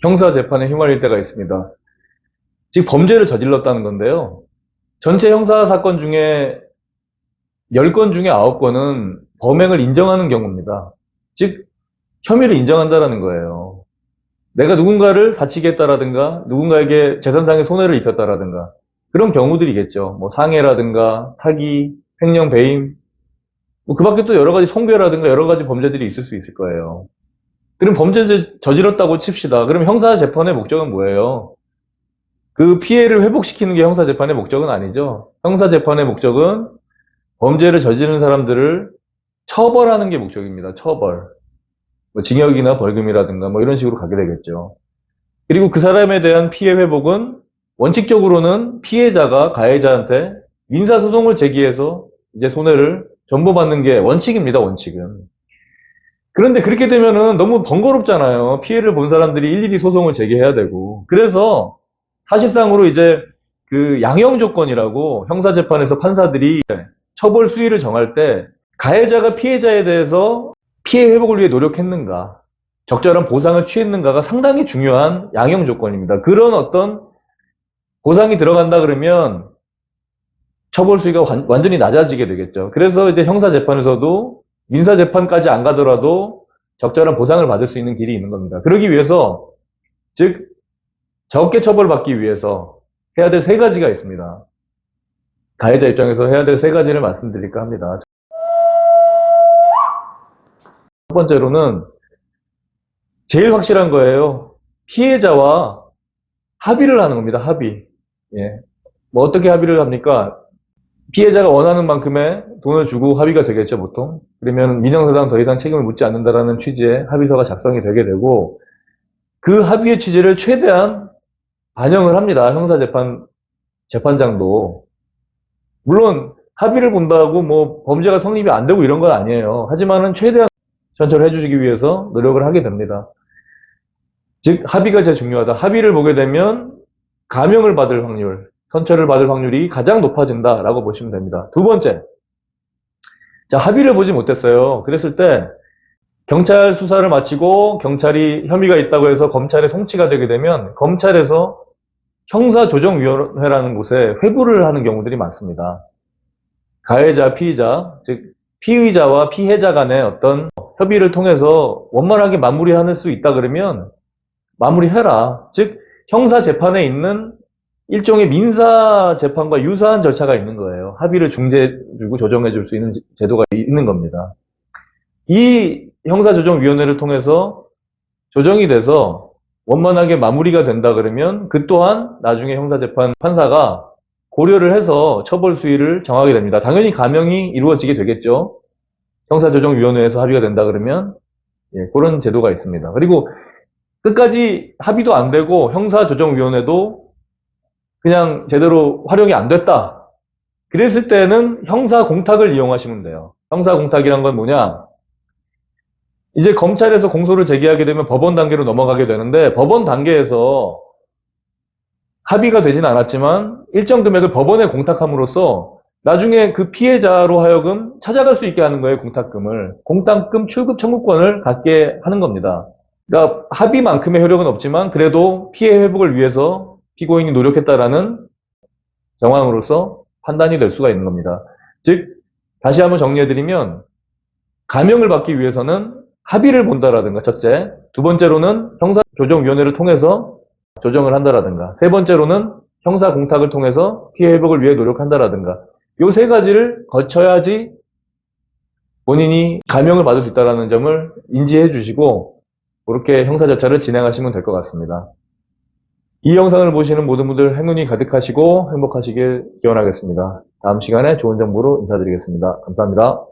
형사 재판에 휘말릴 때가 있습니다. 즉 범죄를 저질렀다는 건데요. 전체 형사 사건 중에 10건 중에 9건은 범행을 인정하는 경우입니다. 즉 혐의를 인정한다라는 거예요. 내가 누군가를 다치게 했다라든가 누군가에게 재산상의 손해를 입혔다라든가 그런 경우들이겠죠. 뭐 상해라든가 사기, 횡령, 배임, 뭐 그 밖에 또 여러 가지 성배라든가 여러 가지 범죄들이 있을 수 있을 거예요. 그럼 범죄를 저질렀다고 칩시다. 그럼 형사 재판의 목적은 뭐예요? 그 피해를 회복시키는 게 형사 재판의 목적은 아니죠. 형사 재판의 목적은 범죄를 저지른 사람들을 처벌하는 게 목적입니다. 처벌. 뭐 징역이나 벌금이라든가 뭐 이런 식으로 가게 되겠죠. 그리고 그 사람에 대한 피해 회복은 원칙적으로는 피해자가 가해자한테 민사소송을 제기해서 이제 손해를 전보받는 게 원칙입니다. 원칙은. 그런데 그렇게 되면은 너무 번거롭잖아요. 피해를 본 사람들이 일일이 소송을 제기해야 되고. 그래서 사실상으로 이제 그 양형 조건이라고 형사재판에서 판사들이 처벌 수위를 정할 때 가해자가 피해자에 대해서 피해 회복을 위해 노력했는가, 적절한 보상을 취했는가가 상당히 중요한 양형 조건입니다. 그런 어떤 보상이 들어간다 그러면 처벌 수위가 완전히 낮아지게 되겠죠. 그래서 이제 형사재판에서도 민사재판까지 안 가더라도 적절한 보상을 받을 수 있는 길이 있는 겁니다. 그러기 위해서, 즉, 적게 처벌받기 위해서 해야 될 세 가지가 있습니다. 가해자 입장에서 해야 될 세 가지를 말씀드릴까 합니다. 첫 번째로는 제일 확실한 거예요. 피해자와 합의를 하는 겁니다. 합의. 예. 뭐 어떻게 합의를 합니까? 피해자가 원하는 만큼의 돈을 주고 합의가 되겠죠, 보통. 그러면 민형사상 더 이상 책임을 묻지 않는다라는 취지의 합의서가 작성이 되게 되고, 그 합의의 취지를 최대한 반영을 합니다. 재판장도. 물론, 합의를 본다고 뭐 범죄가 성립이 안 되고 이런 건 아니에요. 하지만은 최대한 전철을 해주시기 위해서 노력을 하게 됩니다. 즉, 합의가 제일 중요하다. 합의를 보게 되면 감형을 받을 확률, 선처를 받을 확률이 가장 높아진다라고 보시면 됩니다. 두 번째, 자, 합의를 보지 못했어요. 그랬을 때 경찰 수사를 마치고 경찰이 혐의가 있다고 해서 검찰에 송치가 되게 되면 검찰에서 형사조정위원회라는 곳에 회부를 하는 경우들이 많습니다. 가해자, 피의자, 즉 피의자와 피해자 간의 어떤 협의를 통해서 원만하게 마무리할 수 있다 그러면 마무리해라. 즉 형사재판에 있는 일종의 민사재판과 유사한 절차가 있는 거예요. 합의를 중재해주고 조정해줄 수 있는 제도가 있는 겁니다. 이 형사조정위원회를 통해서 조정이 돼서 원만하게 마무리가 된다 그러면 그 또한 나중에 형사재판 판사가 고려를 해서 처벌 수위를 정하게 됩니다. 당연히 감형이 이루어지게 되겠죠. 형사조정위원회에서 합의가 된다 그러면 그런 제도가 있습니다. 그리고 끝까지 합의도 안 되고 형사조정위원회도 그냥 제대로 활용이 안 됐다. 그랬을 때는 형사공탁을 이용하시면 돼요. 형사공탁이란 건 뭐냐? 이제 검찰에서 공소를 제기하게 되면 법원 단계로 넘어가게 되는데 법원 단계에서 합의가 되진 않았지만 일정 금액을 법원에 공탁함으로써 나중에 그 피해자로 하여금 찾아갈 수 있게 하는 거예요. 공탁금을. 공탁금 출급 청구권을 갖게 하는 겁니다. 그러니까 합의만큼의 효력은 없지만 그래도 피해 회복을 위해서 피고인이 노력했다라는 정황으로서 판단이 될 수가 있는 겁니다. 즉 다시 한번 정리해드리면 감형을 받기 위해서는 합의를 본다라든가 첫째, 두 번째로는 형사조정위원회를 통해서 조정을 한다라든가 세 번째로는 형사공탁을 통해서 피해 회복을 위해 노력한다라든가 이 세 가지를 거쳐야지 본인이 감형을 받을 수 있다는 점을 인지해 주시고 그렇게 형사 절차를 진행하시면 될 것 같습니다. 이 영상을 보시는 모든 분들 행운이 가득하시고 행복하시길 기원하겠습니다. 다음 시간에 좋은 정보로 인사드리겠습니다. 감사합니다.